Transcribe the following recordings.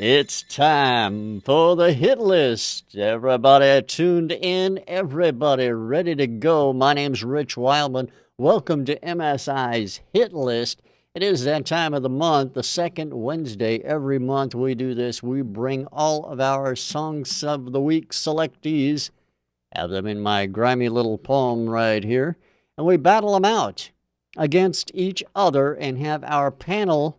It's time for the hit list. Everybody tuned in, everybody ready to go. My name's Rich Wildman. Welcome to MSI's Hit List. It is that time of the month, the second Wednesday. Every month we do this. We bring all of our Songs of the Week selectees, have them in my grimy little poem right here, and we battle them out against each other and have our panel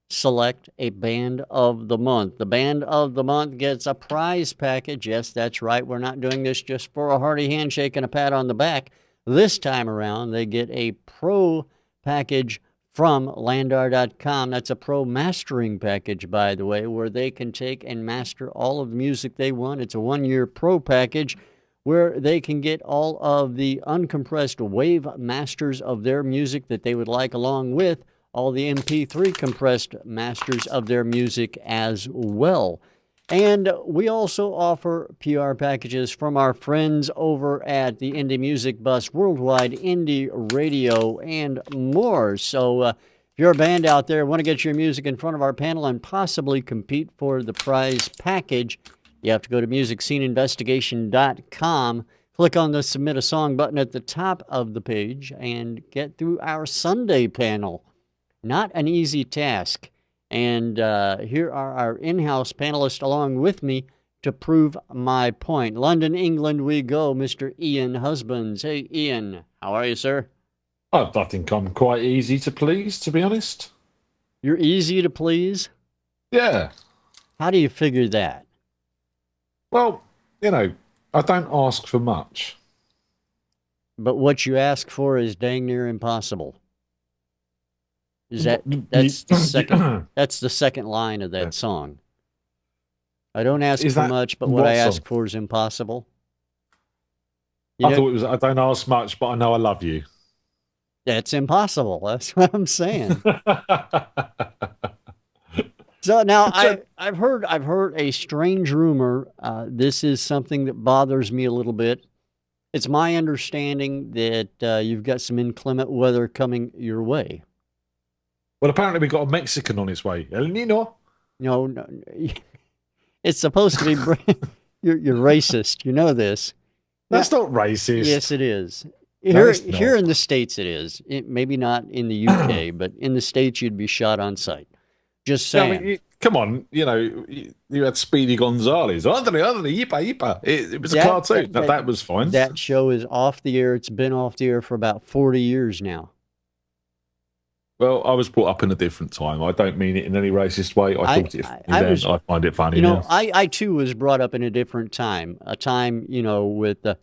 select a Band of the Month. The Band of the Month gets a prize package. Yes, that's right. We're not doing this just for a hearty handshake and a pat on the back. This time around, they get a pro package from Landar.com. That's a pro mastering package, by the way, where they can take and master all of the music they want. It's a one-year pro package where they can get all of the uncompressed wave masters of their music that they would like, along with all the MP3 compressed masters of their music as well. And we also offer PR packages from our friends over at the Indie Music Bus, Worldwide Indie Radio, and more. So if you're a band out there, want to get your music in front of our panel and possibly compete for the prize package, you have to go to MusicSceneInvestigation.com, click on the Submit a Song button at the top of the page, and get through our Sunday panel. Not an easy task. And here are our in-house panelists along with me to prove my point. London, England, we go, Mr. Ian Husbands. Hey, Ian, how are you, sir? I think I'm quite easy to please, to be honest. You're easy to please? Yeah. How do you figure that? Well, I don't ask for much. But what you ask for is dang near impossible. That's the second line of that song. I don't ask for much, but what I ask for is impossible. I thought it was, I don't ask much, but I know I love you. That's impossible. That's what I'm saying. So now I've heard a strange rumor. This is something that bothers me a little bit. It's my understanding that you've got some inclement weather coming your way. Well, apparently we got a Mexican on his way. El Nino. No. It's supposed to be. You're racist. You know this. That's not racist. Yes, it is. Here in the States, it is. Maybe not in the UK, but in the States, you'd be shot on sight. Just saying. I mean, come on, you had Speedy Gonzales. It was a cartoon. That was fine. That show is off the air. It's been off the air for about 40 years now. Well, I was brought up in a different time. I don't mean it in any racist way. I thought it funny then. I find it funny now. I too was brought up in a different time. A time, with the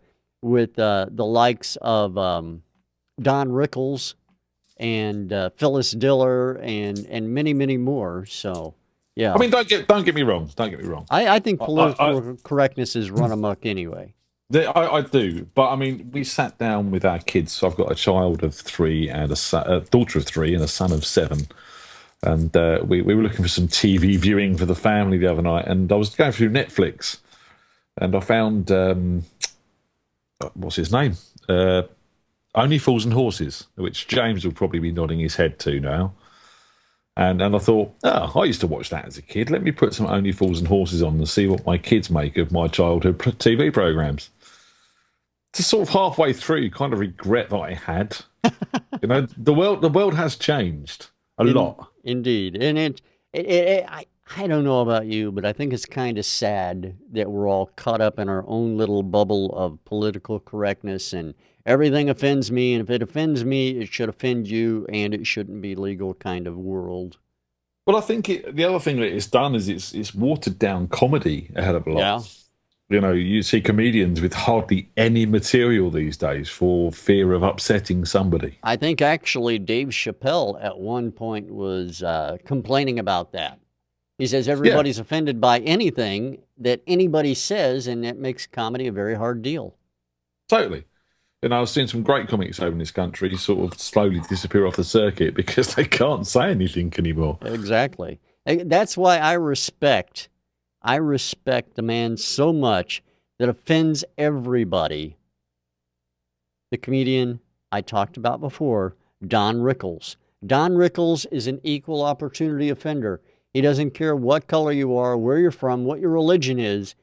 likes of Don Rickles and Phyllis Diller and many, many more. So, yeah. I mean, don't get me wrong. Don't get me wrong. I think political correctness is run amok anyway. I do, but I mean, we sat down with our kids. So I've got a child of 3 and a daughter of 3 and a son of 7, and we were looking for some TV viewing for the family the other night. And I was going through Netflix, and I found what's his name? Only Fools and Horses, which James will probably be nodding his head to now. And I thought, I used to watch that as a kid. Let me put some Only Fools and Horses on and see what my kids make of my childhood TV programs. To sort of halfway through, kind of regret that I had. The world has changed a lot. Indeed, and I don't know about you, but I think it's kind of sad that we're all caught up in our own little bubble of political correctness, and everything offends me, and if it offends me, it should offend you, and it shouldn't be legal kind of world. Well, I think the other thing that it's done is it's watered down comedy a hell of a lot. Yeah. You see comedians with hardly any material these days for fear of upsetting somebody. I think actually Dave Chappelle at one point was complaining about that. He says everybody's offended by anything that anybody says, and that makes comedy a very hard deal. Totally. I was seeing some great comics over in this country sort of slowly disappear off the circuit because they can't say anything anymore. Exactly. That's why I respect the man so much that offends everybody. The comedian I talked about before, Don Rickles. Don Rickles is an equal opportunity offender. He doesn't care what color you are, where you're from, what your religion is.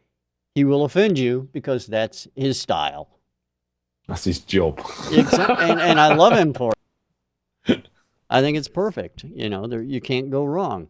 He will offend you because that's his style. That's his job. And I love him for it. I think it's perfect. You can't go wrong.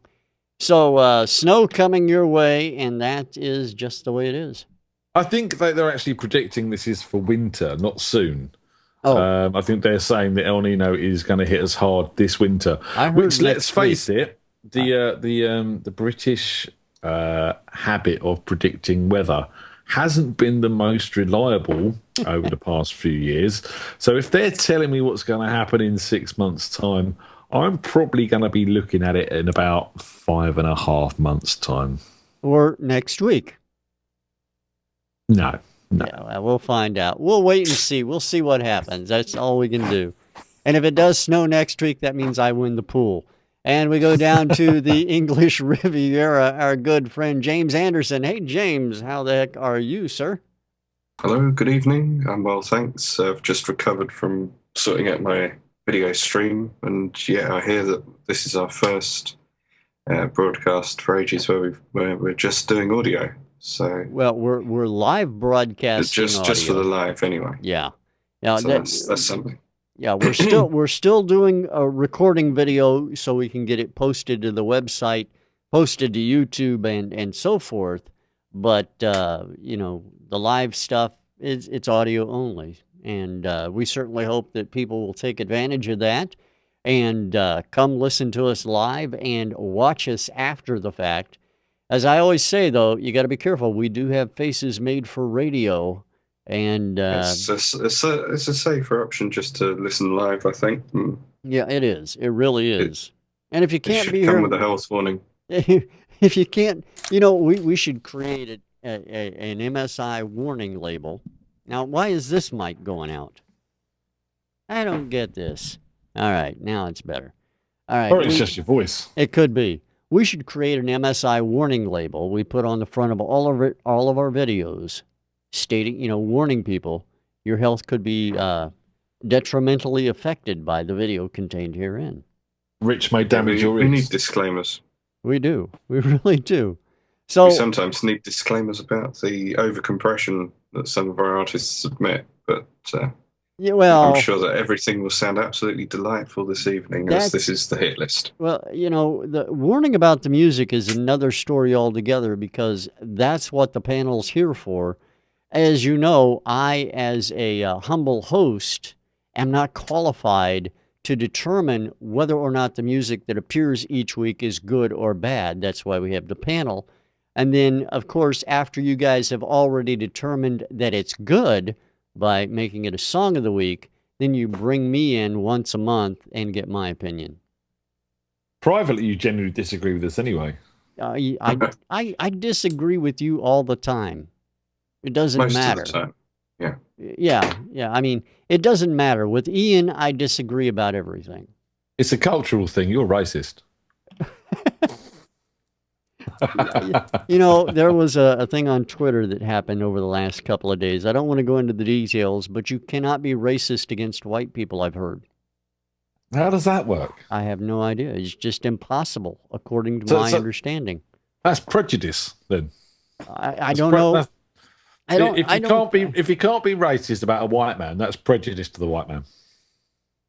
So snow coming your way, and that is just the way it is. I think they're actually predicting this is for winter, not soon. Oh, I think they're saying that El Nino is going to hit us hard this winter. I heard Which, let's face it, the British habit of predicting weather hasn't been the most reliable over the past few years. So if they're telling me what's going to happen in 6 months' time, I'm probably going to be looking at it in about 5.5 months' time. Or next week. No. Yeah, we'll find out. We'll wait and see. We'll see what happens. That's all we can do. And if it does snow next week, that means I win the pool. And we go down to the English Riviera, our good friend James Anderson. Hey, James, how the heck are you, sir? Hello, good evening. I'm well, thanks. I've just recovered from sorting out my video stream. And yeah, I hear that this is our first broadcast for ages where we're just doing audio. So well, we're live broadcasting just for the live anyway. Yeah. Now so that's something. Yeah, we're still doing a recording video so we can get it posted to the website, posted to YouTube and so forth. But the live stuff it's audio only, and we certainly hope that people will take advantage of that and come listen to us live and watch us after the fact. As I always say, though, you got to be careful. We do have faces made for radio, and it's a safer option just to listen live, I think. Yeah, it is. It really is. And if you can't be come here, with a health warning. If you can't, we should create an MSI warning label. Now, why is this mic going out? I don't get this. All right, now it's better. All right, or it's just your voice. It could be. We should create an MSI warning label we put on the front of all of our videos, stating, warning people your health could be detrimentally affected by the video contained herein. Rich may damage your We need disclaimers. We do. We really do. So we sometimes need disclaimers about the overcompression that some of our artists submit, but I'm sure that everything will sound absolutely delightful this evening, as this is the hit list. Well, the warning about the music is another story altogether, because that's what the panel's here for. As you know, I, as a humble host, am not qualified to determine whether or not the music that appears each week is good or bad. That's why we have the panel. And then, of course, after you guys have already determined that it's good by making it a song of the week, then you bring me in once a month and get my opinion. Privately, you generally disagree with us anyway. I disagree with you all the time. It doesn't matter. Most of the time. Yeah. I mean, it doesn't matter. With Ian, I disagree about everything. It's a cultural thing. You're racist. There was a thing on Twitter that happened over the last couple of days. I don't want to go into the details, but you cannot be racist against white people, I've heard. How does that work? I have no idea. It's just impossible, according to my understanding. That's prejudice, then. I don't know. If you can't be racist about a white man, that's prejudice to the white man.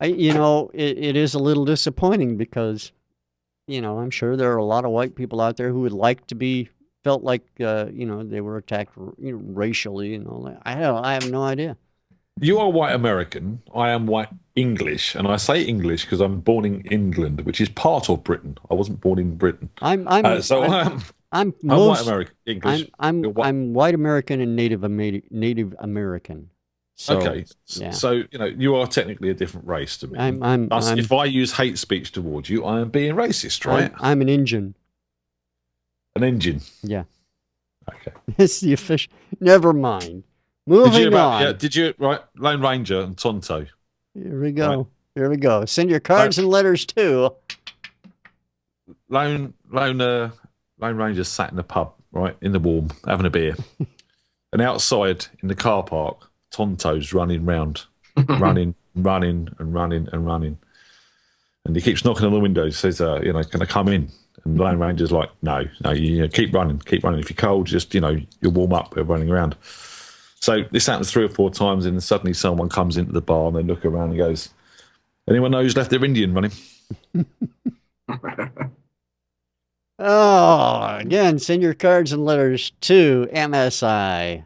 It is a little disappointing because, I'm sure there are a lot of white people out there who would like to be felt like, they were attacked, racially and all that. I have no idea. You are white American. I am white English, and I say English because I'm born in England, which is part of Britain. I wasn't born in Britain. I'm white American English. I'm white American and Native American. So, okay, yeah. So you are technically a different race to me. If I use hate speech towards you, I am being racist, right? I'm an Injun. An engine. Yeah. Okay. It's the official. Never mind. Moving on. Yeah, did you right? Lone Ranger and Tonto. Here we go. Right. Here we go. Send your cards and letters too. Lone Ranger sat in the pub, right, in the warm, having a beer, and outside in the car park, Tonto's running round, running, and he keeps knocking on the window. Says, "Can I come in?" And Lone Ranger's like, no, you keep running. If you're cold, just, you'll warm up. We're running around. So this happens 3 or 4 times, and suddenly someone comes into the bar and they look around and goes, anyone know who's left their Indian running? Oh, again, send your cards and letters to MSI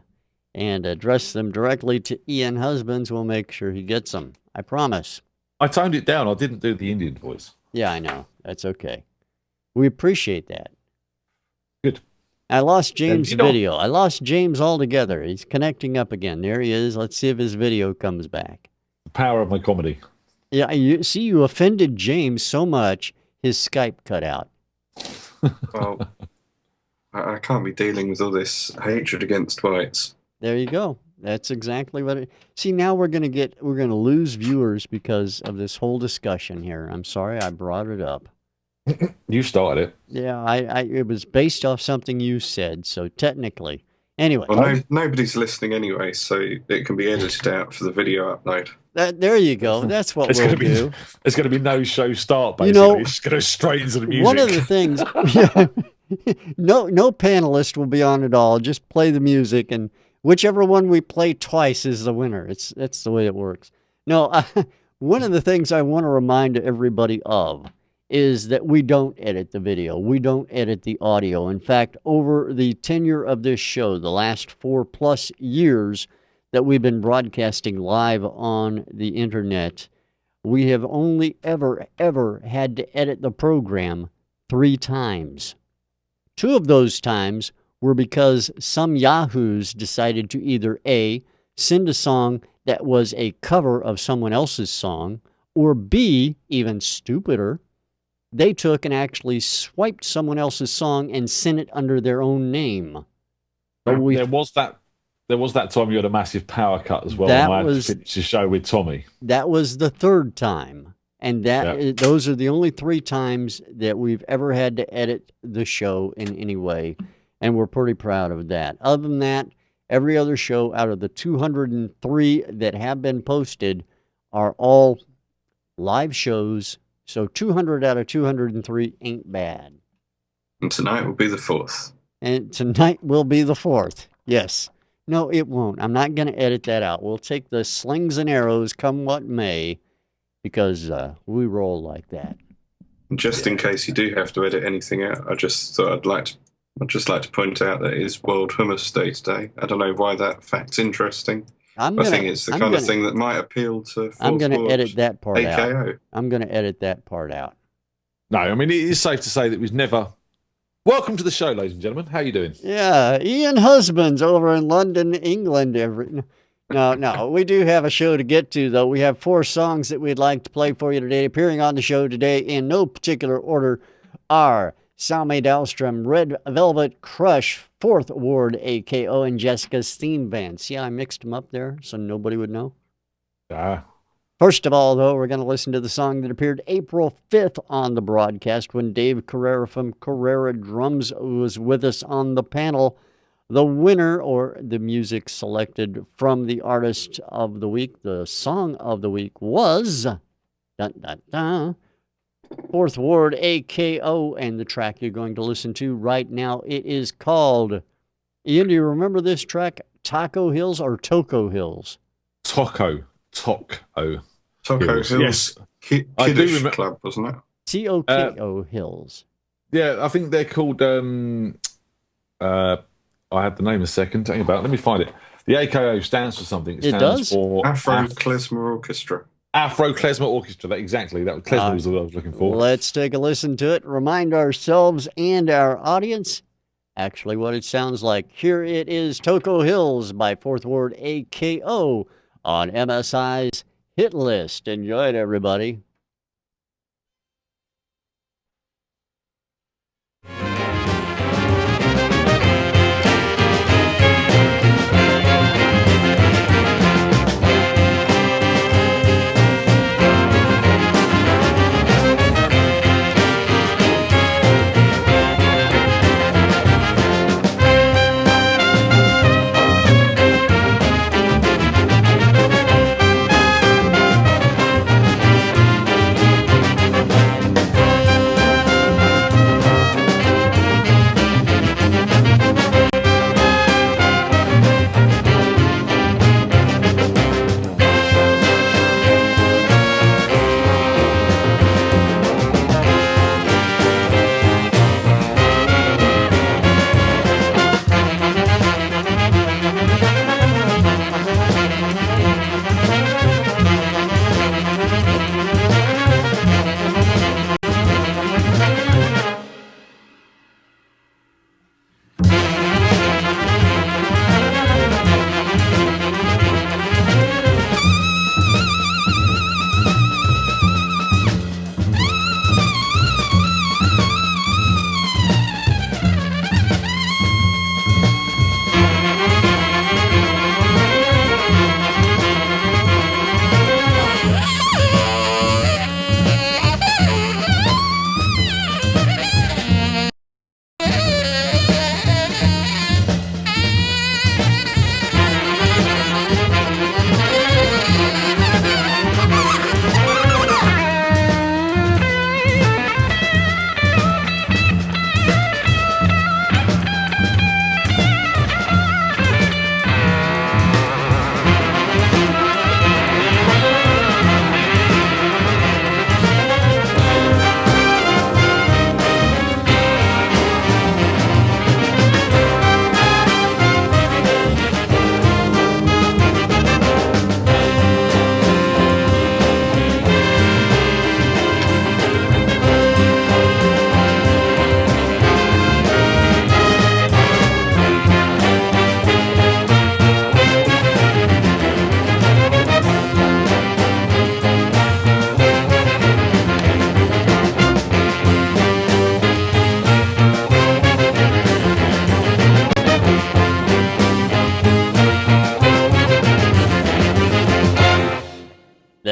and address them directly to Ian Husbands. We'll make sure he gets them. I promise. I toned it down. I didn't do the Indian voice. Yeah, I know. That's okay. We appreciate that. Good. I lost James' video. I lost James altogether. He's connecting up again. There he is. Let's see if his video comes back. The power of my comedy. Yeah, you offended James so much, his Skype cut out. Well, I can't be dealing with all this hatred against whites. There you go. That's exactly what it... See, now we're going to lose viewers because of this whole discussion here. I'm sorry I brought it up. You started it. Yeah, it was based off something you said, so technically. Anyway. Well, nobody's listening anyway, so it can be edited out for the video upload. There you go. That's what we'll do. There's going to be no show start, basically. It's going to go straight into the music. One of the things... no panelist will be on at all. Just play the music, and whichever one we play twice is the winner. That's the way it works. No, one of the things I want to remind everybody of is that we don't edit the video. We don't edit the audio. In fact, over the tenure of this show, the last 4+ years that we've been broadcasting live on the internet, we have only ever had to edit the program 3 times. 2 of those times were because some yahoos decided to either A, send a song that was a cover of someone else's song, or B, even stupider, they took and actually swiped someone else's song and sent it under their own name. There was that time you had a massive power cut as well. I had to finish the show with Tommy. That was the 3rd time. And those are the only 3 times that we've ever had to edit the show in any way. And we're pretty proud of that. Other than that, every other show out of the 203 that have been posted are all live shows. So 200 out of 203 ain't bad. And tonight will be the 4th. And tonight will be the 4th. Yes. No, it won't. I'm not going to edit that out. We'll take the slings and arrows come what may, because we roll like that. Just in case you do have to edit anything out, I just thought I'd just like to point out that it is World Hummus Day today. I don't know why that fact's interesting. I think it's the kind of thing that might appeal to. I'm going to edit that part AKO. out. I'm going to edit that part out. No, I mean, it is safe to say that we've never... Welcome to the show, ladies and gentlemen. How are you doing? Yeah, Ian Husbands over in London, England. No, we do have a show to get to, though. We have 4 songs that we'd like to play for you today. Appearing on the show today in no particular order are Salme Dahlstrom, Red Velvet Crush, 4th Ward AKO, and Jessica's Theme Band. See how I mixed them up there so nobody would know? First of all, though, we're going to listen to the song that appeared April 5th on the broadcast when Dave Carrera from Carrera Drums was with us on the panel. The winner, or the music selected from the artist of the week, the song of the week was 4th Ward AKO, and the track you're going to listen to right now, it is called, Ian, do you remember this track? Taco Hills or Toco Hills? Toco Hills. Yes. Kiddish Club, wasn't it? Toko Hills. Yeah, I think they're called, I had the name a second. Tell me about it. Let me find it. The AKO stands for something. It stands for Afro Klezmer Orchestra. Afro Klezmer Orchestra. Exactly. That was Klezmer was what I was looking for. Let's take a listen to it. Remind ourselves and our audience actually what it sounds like. Here it is, Toco Hills by 4th Ward AKO on MSI's Hit List. Enjoy it, everybody.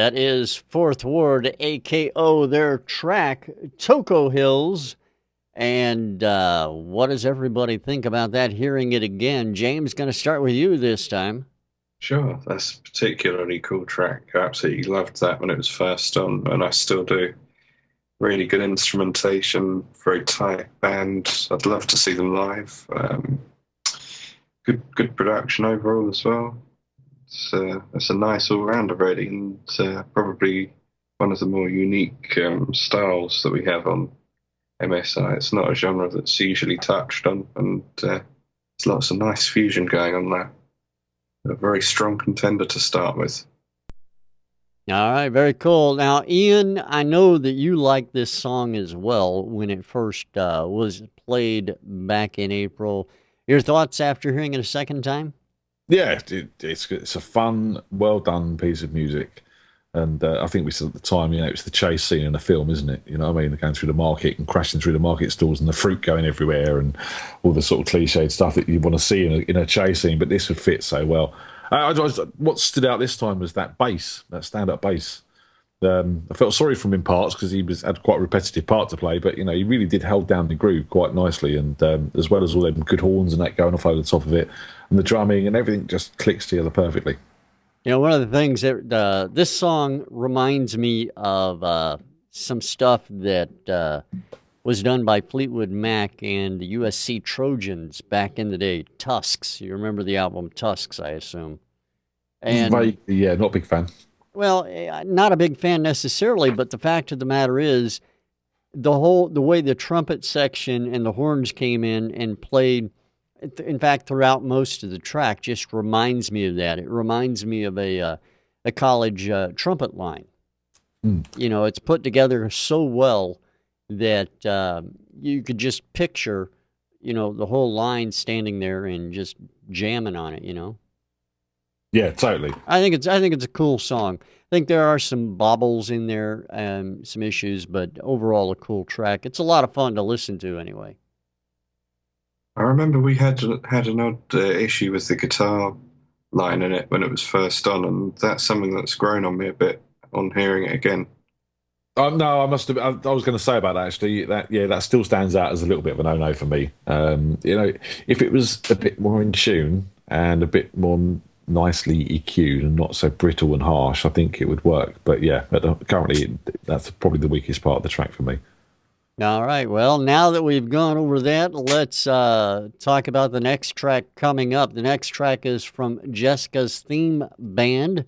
That is Fourth Ward, AKO, their track, Toko Hills. And what does everybody think about that, hearing it again? James, going to start with you this time. Sure, that's a particularly cool track. I absolutely loved that when it was first on, and I still do. Really good instrumentation, very tight band. I'd love to see them live. Good production overall as well. It's a nice all-rounder, really, and probably one of the more unique styles that we have on MSI. It's not a genre that's usually touched on, and there's lots of nice fusion going on there. A very strong contender to start with. All right, very cool. Now, Ian, I know that you liked this song as well when it first was played back in April. Your thoughts after hearing it a second time? Yeah, it's a fun, well done piece of music, and I think we said at the time, it's the chase scene in a film, isn't it? You know what I mean? Going through the market and crashing through the market stalls and the fruit going everywhere and all the sort of cliched stuff that you want to see in a chase scene. But this would fit so well. What stood out this time was that bass, that stand-up bass. I felt sorry for him in parts because he had quite a repetitive part to play, but he really did hold down the groove quite nicely, and as well as all them good horns and that going off over the top of it, and the drumming and everything just clicks together perfectly. One of the things that this song reminds me of some stuff that was done by Fleetwood Mac and the USC Trojans back in the day. Tusks. You remember the album Tusks, I assume. And yeah, not a big fan. Well, not a big fan necessarily, but the fact of the matter is the way the trumpet section and the horns came in and played, in fact, throughout most of the track, just reminds me of that. It reminds me of a college trumpet line. It's put together so well that you could just picture, the whole line standing there and just jamming on it, Yeah, totally. I think it's a cool song. I think there are some bobbles in there and some issues, but overall a cool track. It's a lot of fun to listen to anyway. I remember we had an odd issue with the guitar line in it when it was first on, and that's something that's grown on me a bit on hearing it again. No, I must have. I was going to say about that actually. That still stands out as a little bit of a no-no for me. If it was a bit more in tune and a bit more nicely EQ'd and not so brittle and harsh, I think it would work. But currently that's probably the weakest part of the track for me. All right. Well, now that we've gone over that, let's talk about the next track coming up. The next track is from Jessica's Theme Band,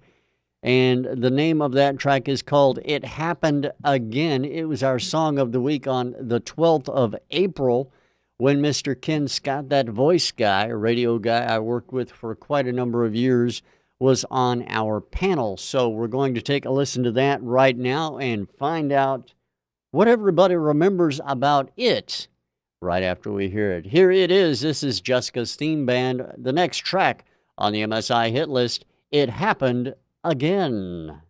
and the name of that track is called It Happened Again. It was our song of the week on the 12th of April when Mr. Ken Scott, that voice guy, a radio guy I worked with for quite a number of years, was on our panel. So we're going to take a listen to that right now and find out what everybody remembers about it right after we hear it. Here it is. This is Jessica's Theme Band. The next track on the MSI hit list, It Happened Again.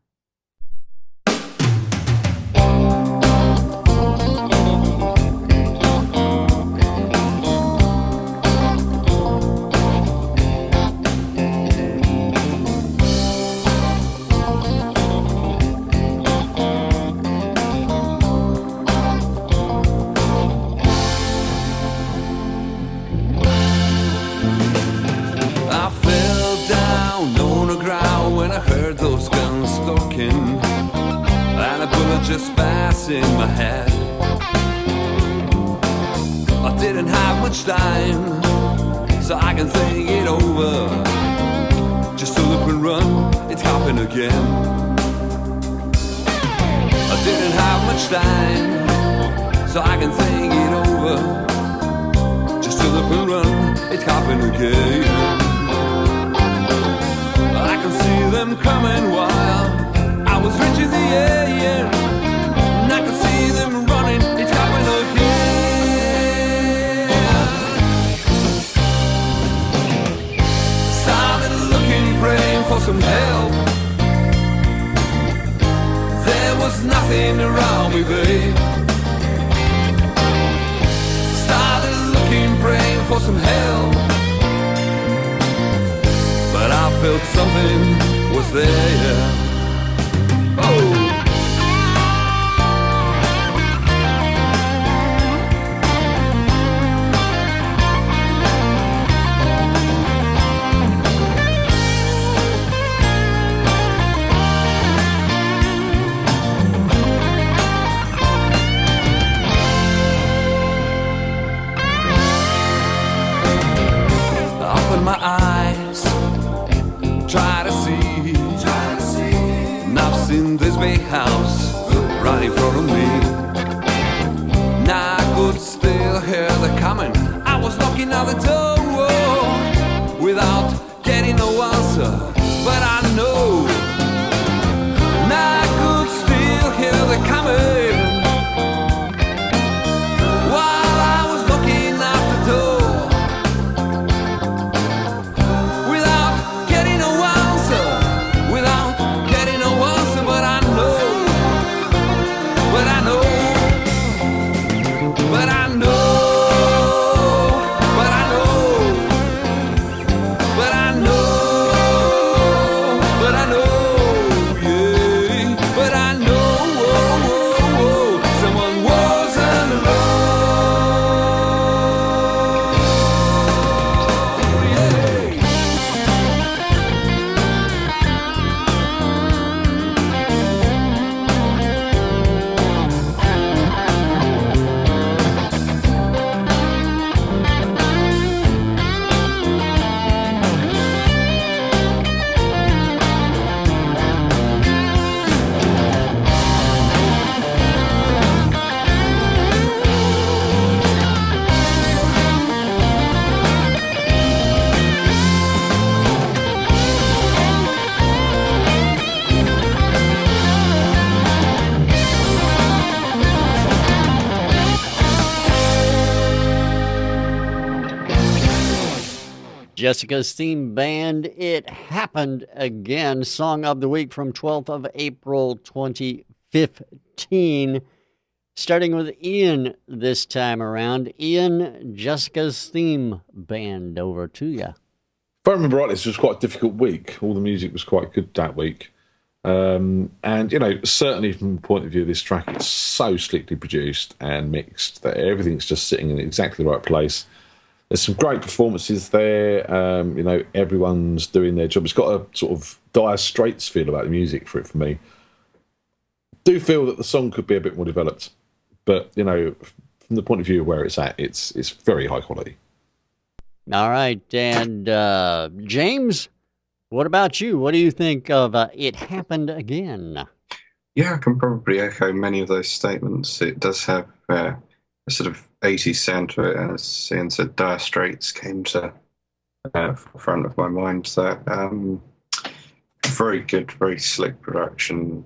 Just passing my head. I didn't have much time, so I can think it over. Just to look and run, it happened again. I didn't have much time, so I can think it over. Just to look and run, it happened again. I can see them coming while I was reaching the end. I can see them running, it's happened again. Started looking, praying for some help. There was nothing around me, babe. Started looking, praying for some help. But I felt something was there. was knocking at the door without getting no answer, but I know, and I could still hear the coming while I was knocking at the door without getting no answer, without getting no answer, but I know, but I know, but I know. Jessica's theme band, It Happened Again, song of the week from 12th of April 2015. Starting with Ian this time around. Ian, Jessica's theme band, over to you. If I remember right, this was quite a difficult week. All the music was quite good that week. And, you know, certainly from the point of view of this track, it's so slickly produced and mixed that everything's just sitting in exactly the right place. There's some great performances there. You know, everyone's doing their job. It's got a sort of Dire Straits feel about the music for me. Do feel that the song could be a bit more developed, but you know, from the point of view of where it's at, it's very high quality. All right, and James, what about you? What do you think of It Happened Again? Yeah, I can probably echo many of those statements. It does have a sort of 80s sound to it, and as Ian said, Dire Straits came to forefront of my mind. That very good, very slick production,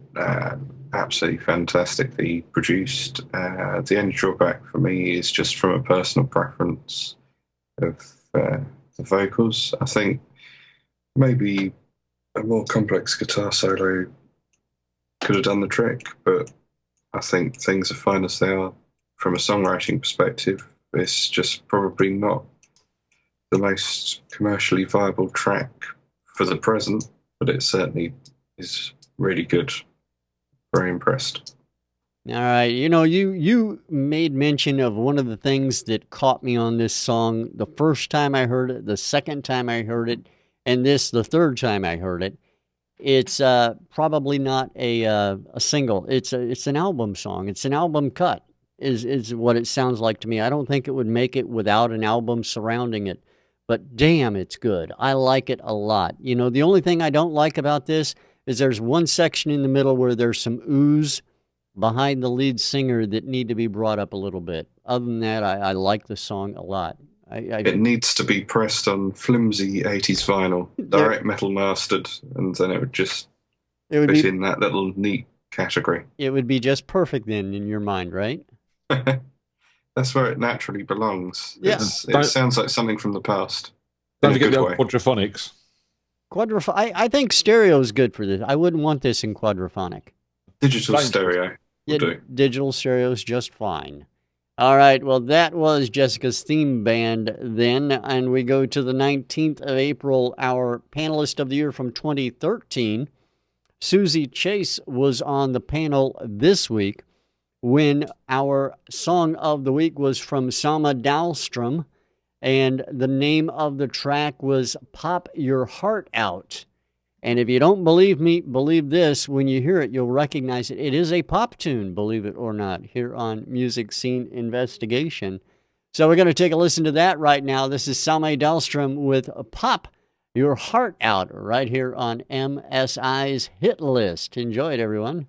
absolutely fantastically produced. The only drawback for me is just from a personal preference of the vocals. I think maybe a more complex guitar solo could have done the trick, but I think things are fine as they are. From a songwriting perspective, it's just probably not the most commercially viable track for the present, but it certainly is really good. Very impressed. All right, you know, you made mention of one of the things that caught me on this song the first time I heard it, the second time I heard it, and this the third time I heard it. It's probably not a single. It's an album song. It's an album cut. Is what it sounds like to me. I don't think it would make it without an album surrounding it, but damn, it's good. I like it a lot. You know, the only thing I don't like about this is there's one section in the middle where there's some oohs behind the lead singer that need to be brought up a little bit. Other than that, I like the song a lot. It needs to be pressed on flimsy 80s vinyl, direct metal mastered, and then it would just fit in that little neat category. It would be just perfect then in your mind, right? That's where it naturally belongs. Yeah. It sounds like something from the past. Don't forget the quadraphonics. I think stereo is good for this. I wouldn't want this in quadraphonic. Digital stereo. Yeah, digital stereo is just fine. All right, well, that was Jessica's theme band then, and we go to the 19th of April, our panelist of the year from 2013. Susie Chase was on the panel this week when our song of the week was from Salme Dahlstrom, and the name of the track was Pop Your Heart Out. And if you don't believe me, believe this. When you hear it, you'll recognize it. It is a pop tune, believe it or not, here on Music Scene Investigation. So we're going to take a listen to that right now. This is Salme Dahlstrom with Pop Your Heart Out right here on MSI's Hit List. Enjoy it, everyone.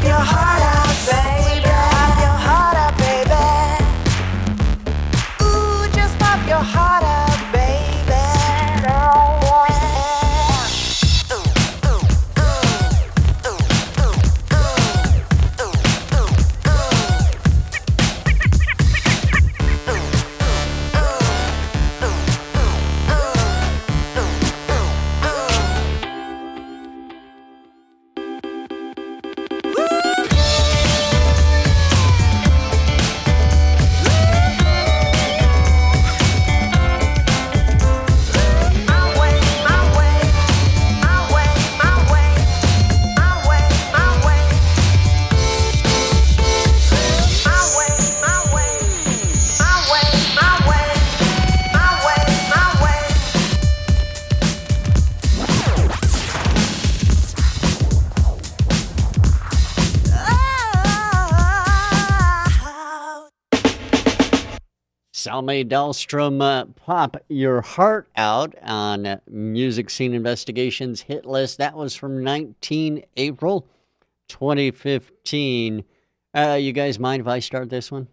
your heart out, baby. Pop your heart out, baby. Ooh, just pop your heart out, baby. Salme Dahlstrom, Pop Your Heart Out on Music Scene Investigations Hit List. That was from 19 April 2015. You guys mind if I start this one?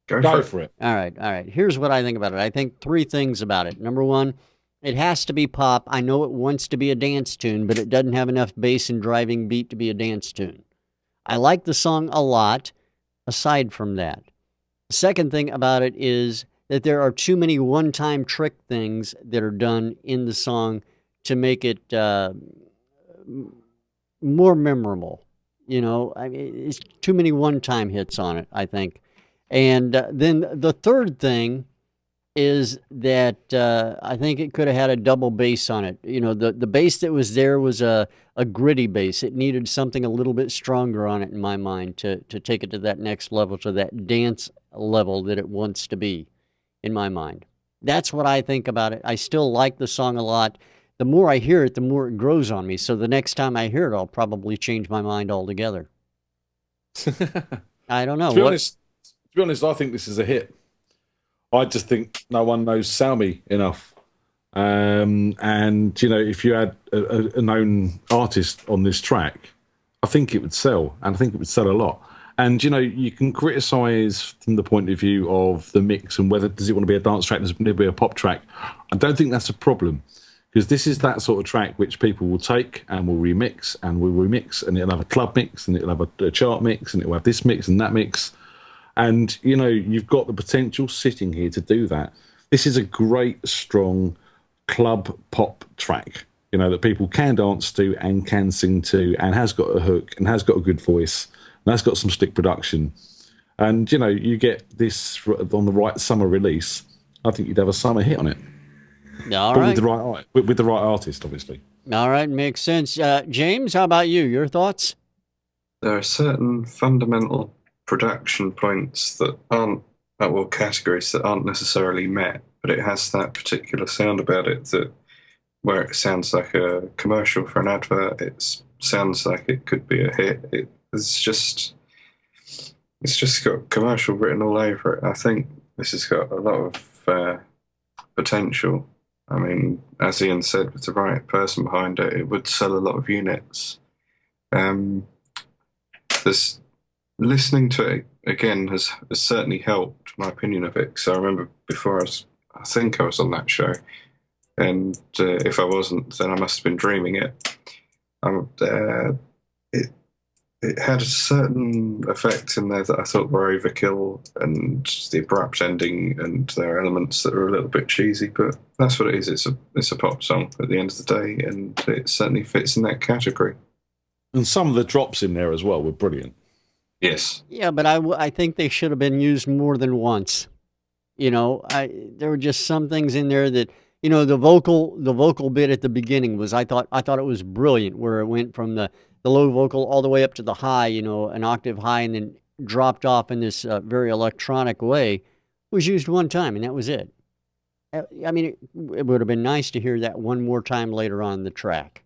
Go for it. All right. Here's what I think about it. I think three things about it. Number one, it has to be pop. I know it wants to be a dance tune, but it doesn't have enough bass and driving beat to be a dance tune. I like the song a lot, aside from that. The second thing about it is that there are too many one-time trick things that are done in the song to make it more memorable. You know, I mean, it's too many one-time hits on it, I think. And then the third thing is that I think it could have had a double bass on it. You know, the bass that was there was a gritty bass. It needed something a little bit stronger on it, in my mind, to take it to that next level, to that dance level that it wants to be, in my mind. That's what I think about it. I still like the song a lot. The more I hear it, the more it grows on me. So the next time I hear it, I'll probably change my mind altogether. I don't know. To be honest, I think this is a hit. I just think no one knows Salme enough. And, you know, if you had a known artist on this track, I think it would sell. And I think it would sell a lot. And, you know, you can criticise from the point of view of the mix and whether does it want to be a dance track, does it want to be a pop track. I don't think that's a problem. Because this is that sort of track which people will take and will remix, and it'll have a club mix, and it'll have a chart mix, and it'll have this mix and that mix. And, you know, you've got the potential sitting here to do that. This is a great, strong club pop track, you know, that people can dance to and can sing to, and has got a hook and has got a good voice and has got some stick production. And, you know, you get this on the right summer release, I think you'd have a summer hit on it. All but right. with the right artist, obviously. All right, makes sense. James, how about you? Your thoughts? There are certain fundamental production points that aren't, well, categories that aren't necessarily met, but it has that particular sound about it that where it sounds like a commercial for an advert, it sounds like it could be a hit. It's just got commercial written all over it. I think this has got a lot of potential. I mean, as Ian said, with the right person behind it, it would sell a lot of units. There's listening to it again has certainly helped my opinion of it. Because I remember before I think I was on that show, and if I wasn't, then I must have been dreaming it. It had a certain effect in there that I thought were overkill, and the abrupt ending, and there are elements that are a little bit cheesy, but that's what it is. It's a pop song at the end of the day, and it certainly fits in that category. And some of the drops in there as well were brilliant. Yes. Yeah, but I think they should have been used more than once. You know, there were just some things in there that, you know, the vocal bit at the beginning was, I thought it was brilliant, where it went from the low vocal all the way up to the high, you know, an octave high, and then dropped off in this very electronic way. It was used one time, and that was it. I mean, it would have been nice to hear that one more time later on the track.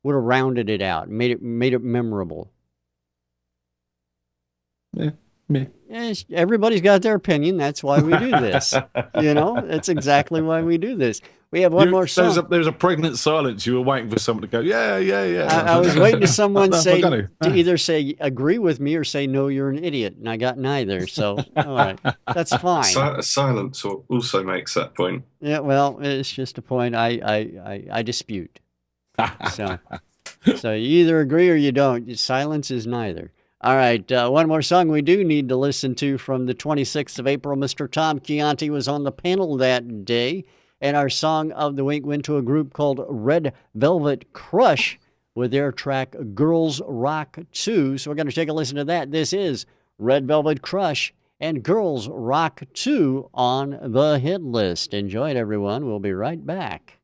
Would have rounded it out, made it memorable. Yeah. Everybody's got their opinion. That's why we do this. You know, that's exactly why we do this. We have one more song. There was a pregnant silence. You were waiting for someone to go, yeah. I was waiting to someone No, say I'm gonna. to either say agree with me or say no, you're an idiot, and I got neither. So all right, that's fine. Silence also makes that point. Yeah, well, it's just a point I dispute. So you either agree or you don't. Silence is neither. All right, one more song we do need to listen to from the 26th of April. Mr. Tom Chianti was on the panel that day, and our song of the week went to a group called Red Velvet Crush with their track Girls Rock 2. So we're going to take a listen to that. This is Red Velvet Crush and Girls Rock 2 on the hit list. Enjoy it, everyone. We'll be right back.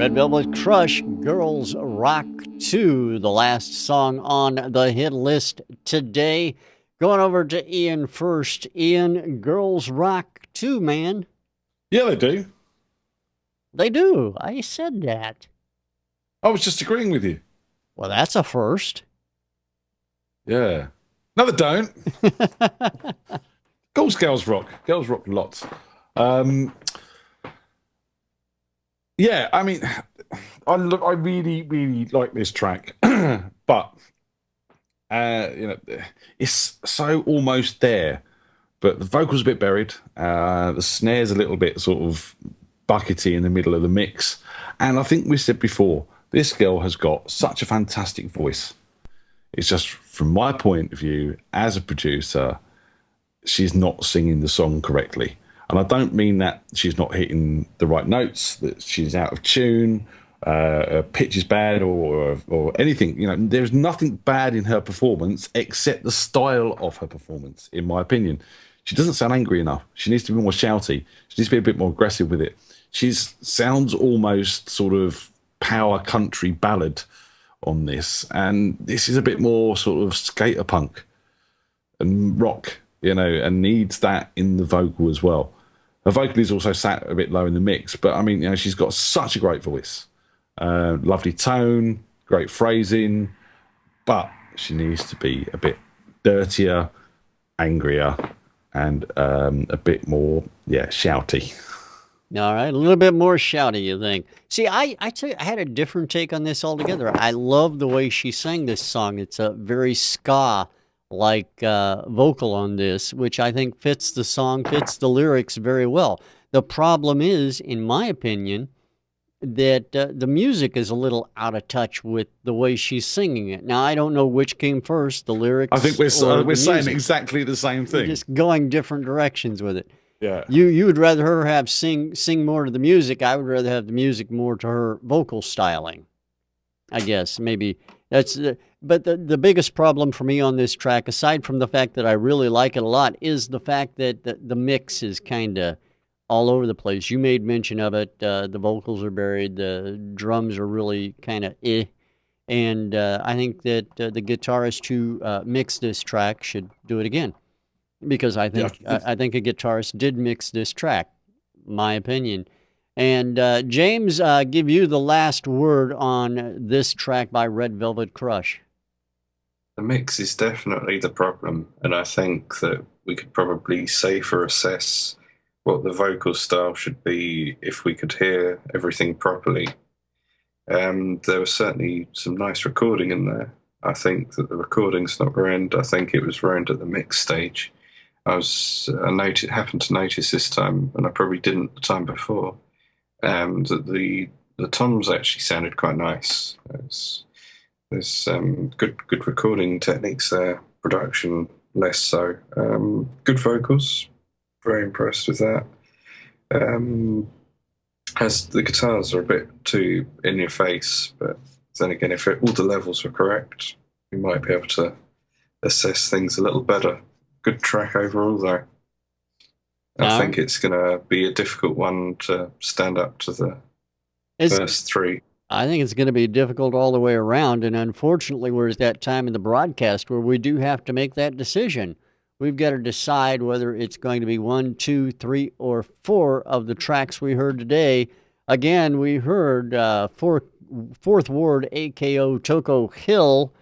Red Velvet Crush, Girls Rock 2, the last song on the hit list today. Going over to Ian first. Ian, Girls Rock 2, man. Yeah, they do. They do. I said that. I was just agreeing with you. Well, that's a first. Yeah. No, they don't. Of course, girls rock. Girls rock lots. Yeah, I mean, I really, really like this track, but it's so almost there. But the vocal's a bit buried. The snare's a little bit sort of buckety in the middle of the mix. And I think we said before, this girl has got such a fantastic voice. It's just, from my point of view, as a producer, she's not singing the song correctly. And I don't mean that she's not hitting the right notes, that she's out of tune, her pitch is bad or anything. You know, there's nothing bad in her performance except the style of her performance, in my opinion. She doesn't sound angry enough. She needs to be more shouty. She needs to be a bit more aggressive with it. She sounds almost sort of power country ballad on this, and this is a bit more sort of skater punk and rock, and needs that in the vocal as well. Her vocal is also sat a bit low in the mix, but I mean, she's got such a great voice, lovely tone, great phrasing, but she needs to be a bit dirtier, angrier, and a bit more, shouty. All right, a little bit more shouty, you think? See, I had a different take on this altogether. I love the way she sang this song. It's a very ska-like vocal on this, which I think fits the song, fits the lyrics very well. The problem is, in my opinion, that the music is a little out of touch with the way she's singing it. Now, I don't know which came first, the lyrics. I think we're saying music. exactly the same thing. We're just going different directions with it. Yeah. You would rather her have sing more to the music. I would rather have the music more to her vocal styling. I guess maybe that's but the biggest problem for me on this track, aside from the fact that I really like it a lot, is the fact that the mix is kind of all over the place. You made mention of it. The vocals are buried. The drums are really kind of and I think that the guitarist who mixed this track should do it again. Because I think I think a guitarist did mix this track, my opinion. And James, give you the last word on this track by Red Velvet Crush. The mix is definitely the problem, and I think that we could probably safer assess what the vocal style should be if we could hear everything properly. There was certainly some nice recording in there. I think that the recording's not ruined. I think it was ruined at the mix stage. I happened to notice this time, and I probably didn't the time before, that the toms actually sounded quite nice. There's good recording techniques there, production less so. Good vocals, very impressed with that. As the guitars are a bit too in your face, but then again, if all the levels were correct, we might be able to assess things a little better. Good track overall, though. I think it's going to be a difficult one to stand up to the first three. I think it's going to be difficult all the way around, and unfortunately, we're at that time in the broadcast where we do have to make that decision. We've got to decide whether it's going to be 1, 2, 3, or 4 of the tracks we heard today. Again, we heard Fourth Ward, AKO Toko Hill,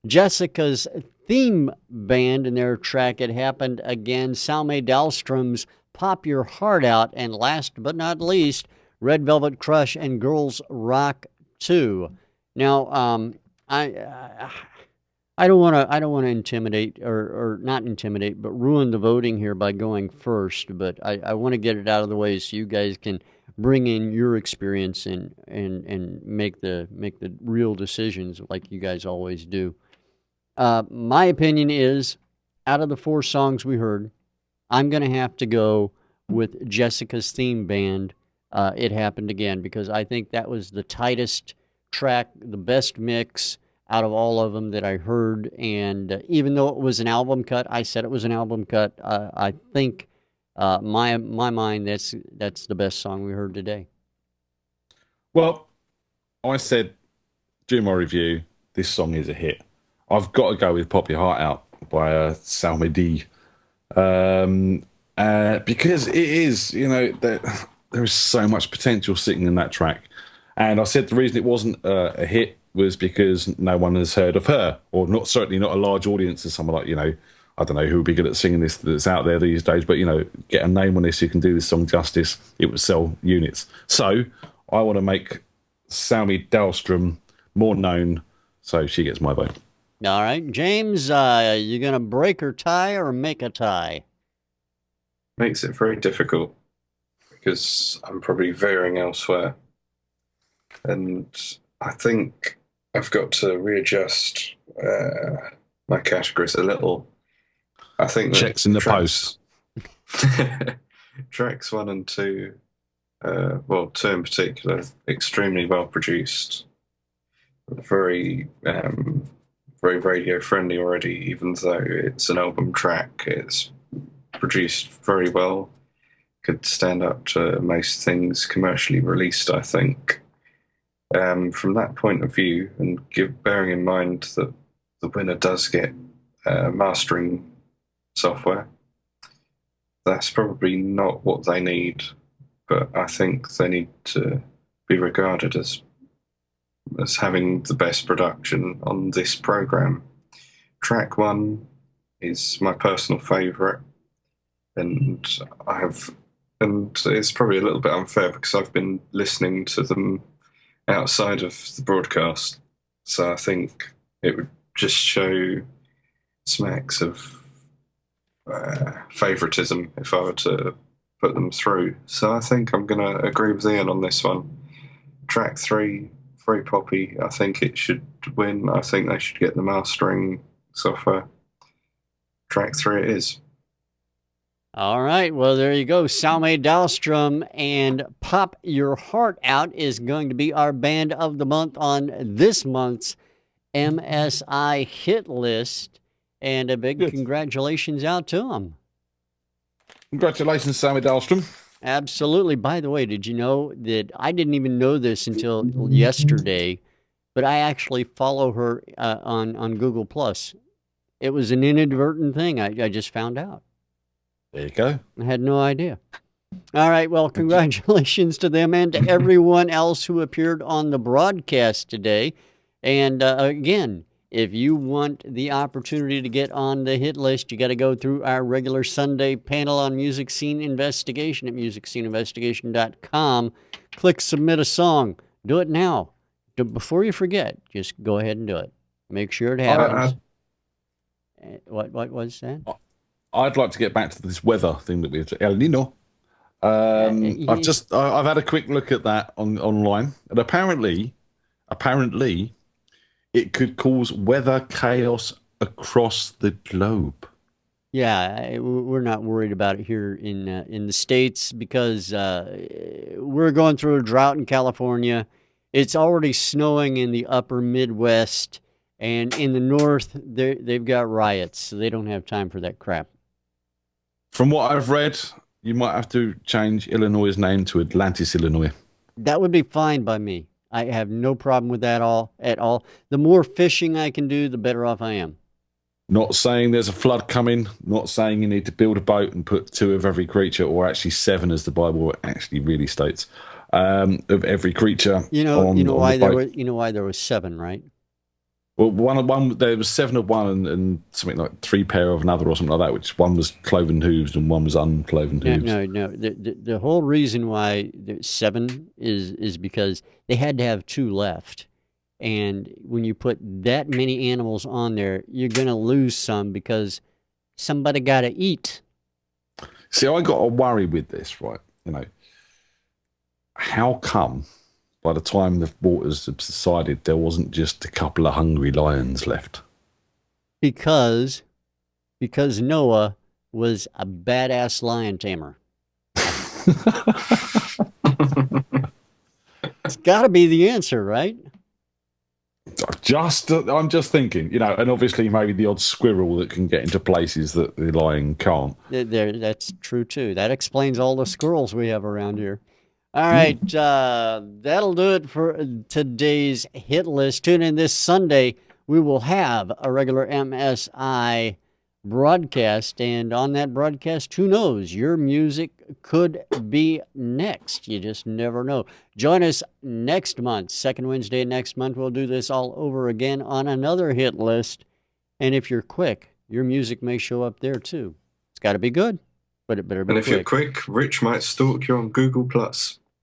Jessica's theme band in their track It Happened Again, Salme Dahlstrom's Pop Your Heart Out, and last but not least, Red Velvet Crush and Girls Rock 2. Now, I don't want to intimidate or not intimidate, but ruin the voting here by going first. But I want to get it out of the way so you guys can bring in your experience and make the real decisions like you guys always do. My opinion is, out of the 4 songs we heard, I'm going to have to go with Jessica's theme band, It Happened Again, because I think that was the tightest track, the best mix out of all of them that I heard. And even though it was an album cut, I said it was an album cut, I think, my mind, that's the best song we heard today. Well, I said during my review, this song is a hit. I've got to go with Pop Your Heart Out by Salme D. Because it is, there is so much potential sitting in that track. And I said the reason it wasn't a hit was because no one has heard of her, or certainly not a large audience of someone like, I don't know who would be good at singing this that's out there these days, but, get a name on this who can do this song justice. It would sell units. So I want to make Salme Dahlstrom more known, so she gets my vote. All right, James, you going to break or tie or make a tie? Makes it very difficult because I'm probably veering elsewhere. And I think I've got to readjust my categories a little. I think checks in the post. Tracks 1 and 2, 2 in particular, extremely well produced. Very radio friendly already, even though it's an album track. It's produced very well. Could stand up to most things commercially released, I think. From that point of view, and bearing in mind that the winner does get mastering software, that's probably not what they need. But I think they need to be regarded as having the best production on this program. Track 1 is my personal favourite, and it's probably a little bit unfair because I've been listening to them outside of the broadcast, so I think it would just show smacks of favouritism if I were to put them through. So I think I'm going to agree with Ian on this one. Track 3, Free Poppy, I think it should win. I think they should get the mastering software. Track 3 it is. All right, well, there you go. Salme Dahlstrom and Pop Your Heart Out is going to be our band of the month on this month's MSI hit list. And a big congratulations out to them. Congratulations, Sammy Dahlstrom. Absolutely. By the way, did you know that I didn't even know this until yesterday, but I actually follow her on Google+. It was an inadvertent thing. I just found out. There you go. I had no idea. All right. Well, congratulations to them and to everyone else who appeared on the broadcast today. And again, if you want the opportunity to get on the hit list, you got to go through our regular Sunday panel on Music Scene Investigation at musicsceneinvestigation.com. Click Submit a Song. Do it now. Before you forget, just go ahead and do it. Make sure it happens. What was that? I'd like to get back to this weather thing that we have to El Nino. I've had a quick look at that online, and apparently it could cause weather chaos across the globe. Yeah, we're not worried about it here in the States because we're going through a drought in California. It's already snowing in the upper Midwest, and in the North, they've got riots, so they don't have time for that crap. From what I've read, you might have to change Illinois' name to Atlantis, Illinois. That would be fine by me. I have no problem with that at all. The more fishing I can do, the better off I am. Not saying there's a flood coming, not saying you need to build a boat and put 2 of every creature, or actually 7 as the Bible actually really states, of every creature. You know why there was 7, right? Well, one there was 7 of one and something like 3 pair of another or something like that, which one was cloven hooves and one was uncloven hooves. No. The whole reason why 7 is because they had to have 2 left. And when you put that many animals on there, you're going to lose some because somebody got to eat. See, I got a worry with this, right? How come by the time the waters subsided, there wasn't just a couple of hungry lions left? Because Noah was a badass lion tamer. It's got to be the answer, right? I'm just thinking, and obviously maybe the odd squirrel that can get into places that the lion can't. That's true too. That explains all the squirrels we have around here. All right, that'll do it for today's hit list. Tune in this Sunday. We will have a regular MSI broadcast, and on that broadcast, who knows, your music could be next. You just never know. Join us next month, second Wednesday next month. We'll do this all over again on another hit list, and if you're quick, your music may show up there too. It's got to be good, but it better be quick. And if you're quick, Rich might stalk you on Google+.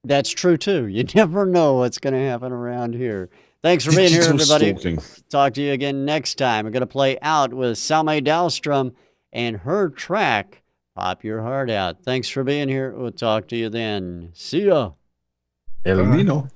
That's true too. You never know what's going to happen around here. Thanks for being here, everybody. Stalking. Talk to you again next time. We're going to play out with Salme Dahlstrom and her track, Pop Your Heart Out. Thanks for being here. We'll talk to you then. See ya. El Nino.